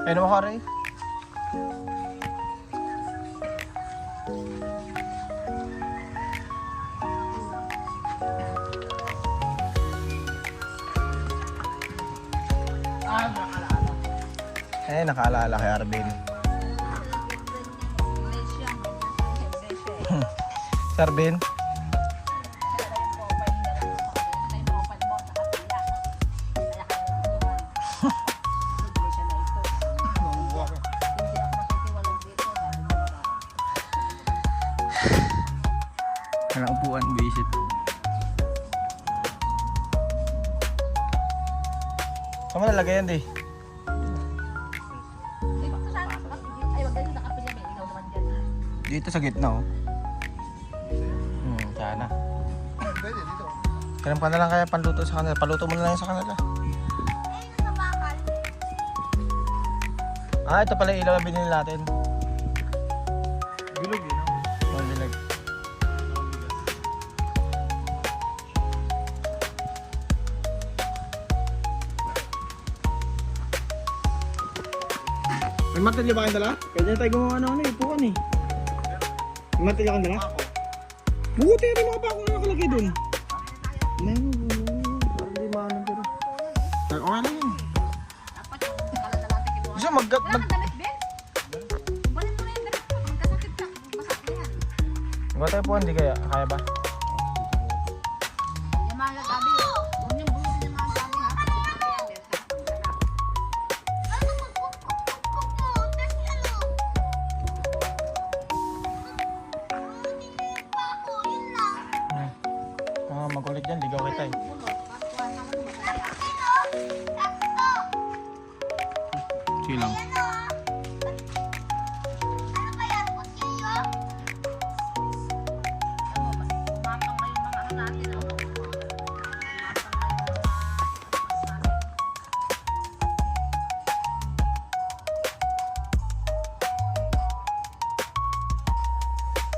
Ayun mo ka rin. Eh, nakaalala kay Arvin. Si Arvin? Walang upuan, visit. Saan mo nalagay yan, di? Dito sa gitna, oh. Sana. Pwede dito. Kailan pa na lang kaya panluto sa kanila? Paluto mo na lang yan sa kanila. Ah, ito pala yung ilaw na binili natin. Bilog eh, no? Oh, dilag. May matilya ba kayong dala? Pwede na tayo gumawa ng ipuan eh. May matilya kang dala? Buti rin mga bako na nakalagay dun. Parang di maanong pero. Okay lang yun. Gusto mag... Gawa tayo po, hindi kaya? Kaya ba? Magulit yan, ligaw kita eh. Sige lang.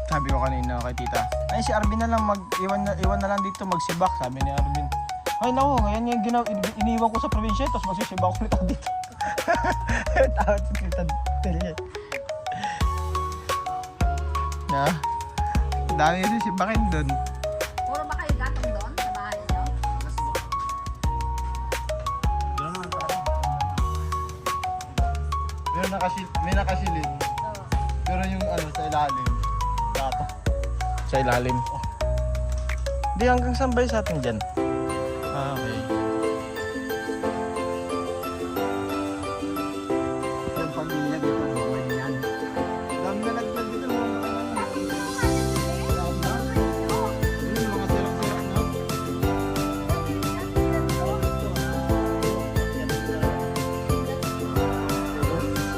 Sabi ko kanina kay tita, ay si Arvin na lang iwan na lang dito magsibak, sabi ni Arvin. Ay naku, ngayon yung iniwan ko sa probinsya, tapos magsisibak ulit ako dito. Tawad si tita Delia. Na, dami yung sibakin doon. Puro ba kayo gatong doon sa bahay niyo? Doon naman tayo. May nakasilid. Pero yung ano sa ilalim. Tata. Sa ilalim. Hindi, hanggang saan ba sa atin dyan? Ah, okay. Yung pamilya dito, buhay yan. Dami na nagdag dito. Yung mga sirak-sirak na.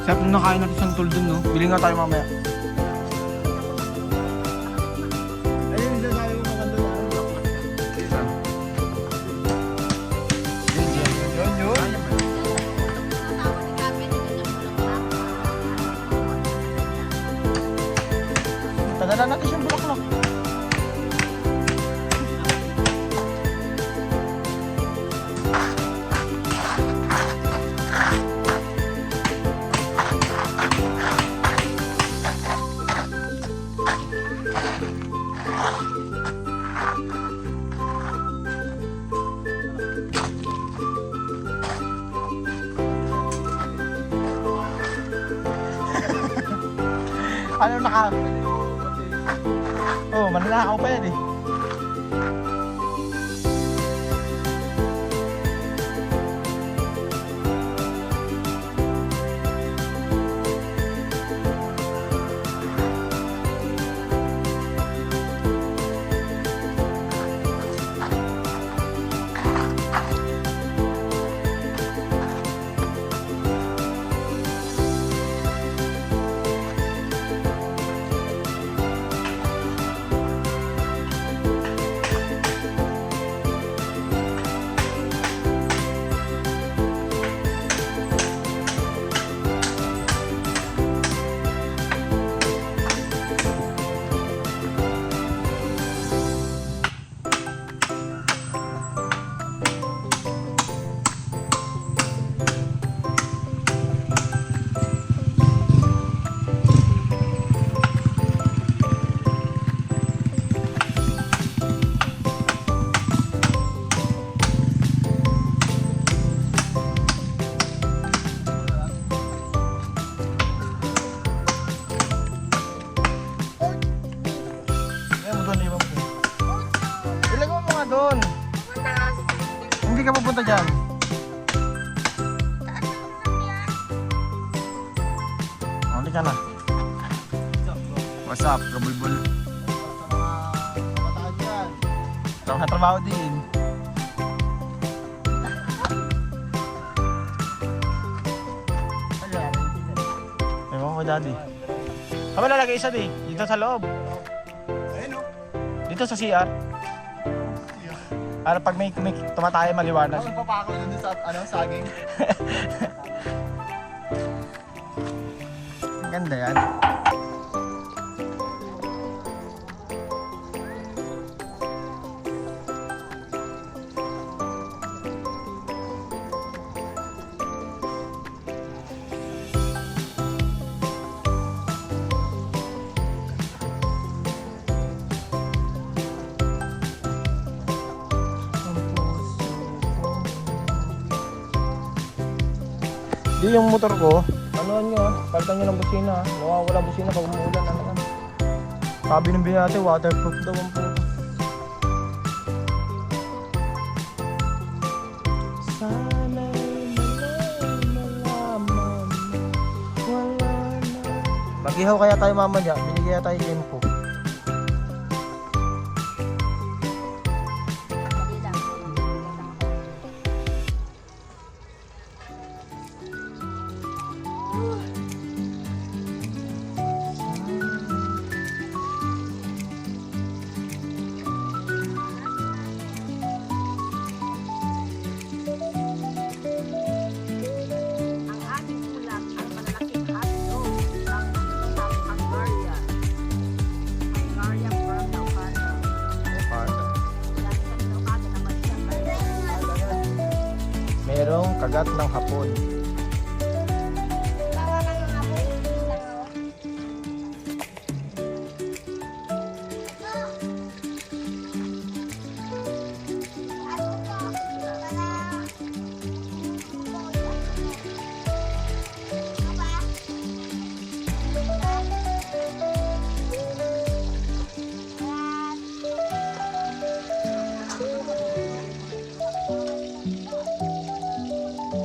Sarap nung nakain natin sa tol dun, no? Bili nga tayo mamaya. Ayun, isa tayo maganda na ang block. Yun. Padala natin siyang bulaklak. Ano naka? Oh, mananakaw pa yan eh. ba dyan? Hindi ka na. What's up, kabulbul? Sa mga kabataan dyan. Trabaho din. Ewan ko, daddy. Kami lalagay isa di. Dito sa loob. Ayun o. Dito sa CR. Para pag may tumataya maliwanag. Ako nagpapako dun sa saging. Ganda yan. Di yung motor ko, ano nyo palitan nyo ng busina nawawala busina pag umuulan ano naman. Sabi ng binate, waterproof daw ang puto. Sana'y malaman, wala na. Mag-ihaw kaya tayo mamaya, binigyan tayo info. Ang aming ulam ang malalaking hotdog ng Hungarian. Hungarian from Ilocano. Lagi kami Ilocano naman siya. Merong kagat ng hapon.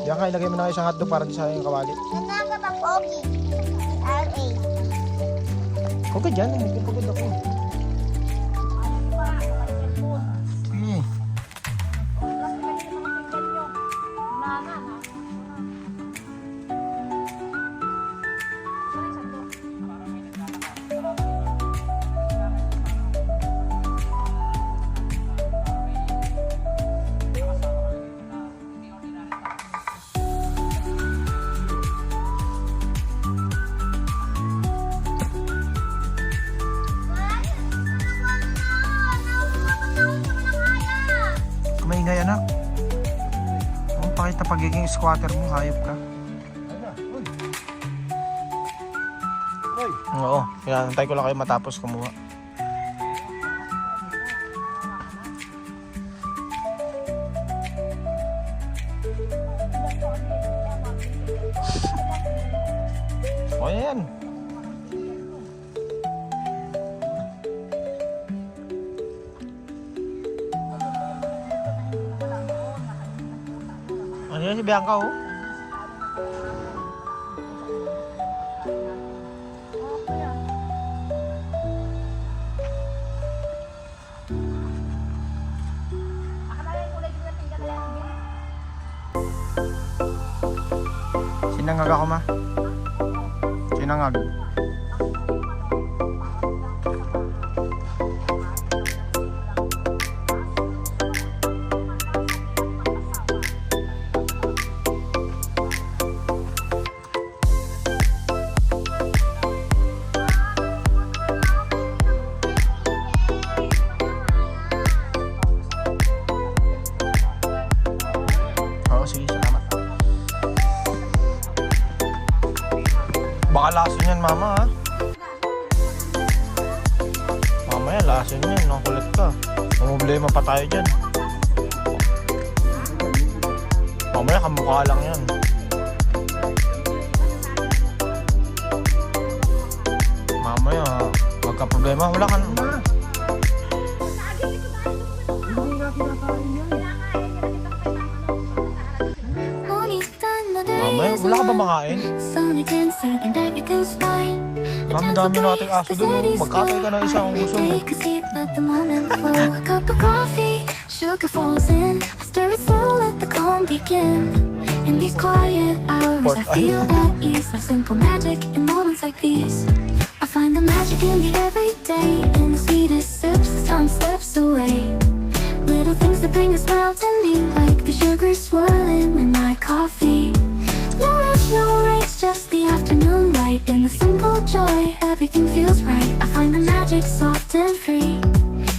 Yan ka, ilagay mo na isang hotdog para di sa yung kawali. Nagkaka ba pogi? RA. Huwag ka dyan, magpapagod ako. Sige. Kumaingay anak. Ang pakita pagiging squatter mo, hayop ka. Uy! Oo, kaya antay ko lang kayo matapos kumuha. O yan. Ano yan si Bianca oh? Sinangag ako ma. Sinangag. Oo, sige, salamat. Baka lason yan mama ha. Mamaya lason yan, nakulit ka. Problema pa tayo dyan. Mamaya kamukha lang yan. Mamaya magka-problema, wala ka na. May, wala ka ba makain? Dami-dami nating aso doon. Magkatay ka na isa kung gusto mo. A cup of coffee, sugar falls in. I stir it slow, let the calm begin. In these quiet hours, I feel at ease. Like simple magic in moments like these. I find the magic in the everyday, in the sweetest sips as time slips away. Little things that bring a smile to me, like the sugar swirling in my coffee. No rush, no race, just the afternoon light. In the simple joy, everything feels right. I find the magic soft and free.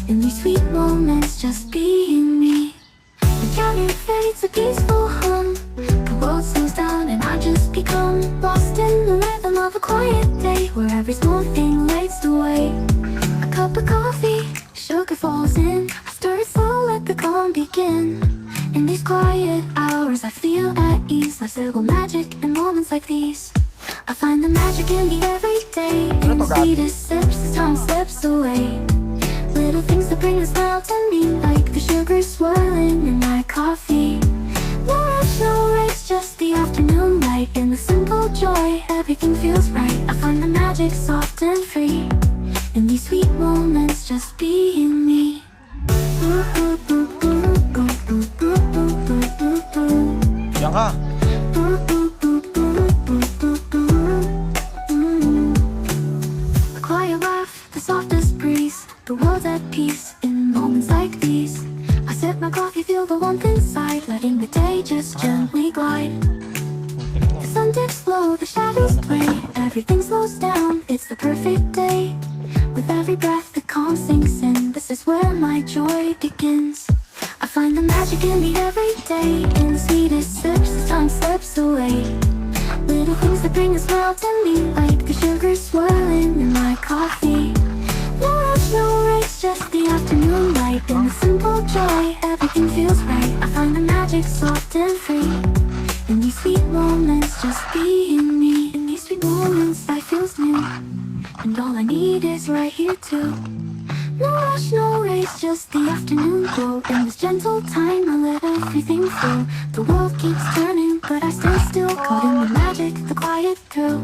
In these sweet moments, just being me. The counter fades a peaceful hum. The world slows down and I just become lost in the rhythm of a quiet day, where every small thing lights the way. A cup of coffee, sugar falls in. I stir it slow, let the calm begin. In these quiet hours, I feel at ease. Like simple magic in moments like these. I find the magic in the everyday, in the sweetest sips as time slips away. Little things that bring a smile to me, like the sugar swirling in my coffee. No rush, no race, just the afternoon light. In the simple joy, everything feels right. I find the magic soft and free. In these sweet moments, just being me. Diyan ka. The quiet laugh, the softest breeze. The world's at peace in moments like these. I sip my coffee, feel the warmth inside, letting the day just gently glide. The sun dips low, the shadows play. Everything slows down, it's the perfect day. With every breath, the calm sinks in. This is where my joy begins. I find the magic in the everyday, in the sweetest sips as time slips away. Little things that bring a smile to me, like the sugar swirling in my coffee. No rush, no race, just the afternoon light. In the simple joy, everything feels right. I find the magic soft and free. In these sweet moments, just being me. In these sweet moments, life feels new. And all I need is right here too. No rush, no race, just the afternoon glow. In this gentle time, I let everything flow. The world keeps turning, but I stay still, caught in the magic, the quiet thrill.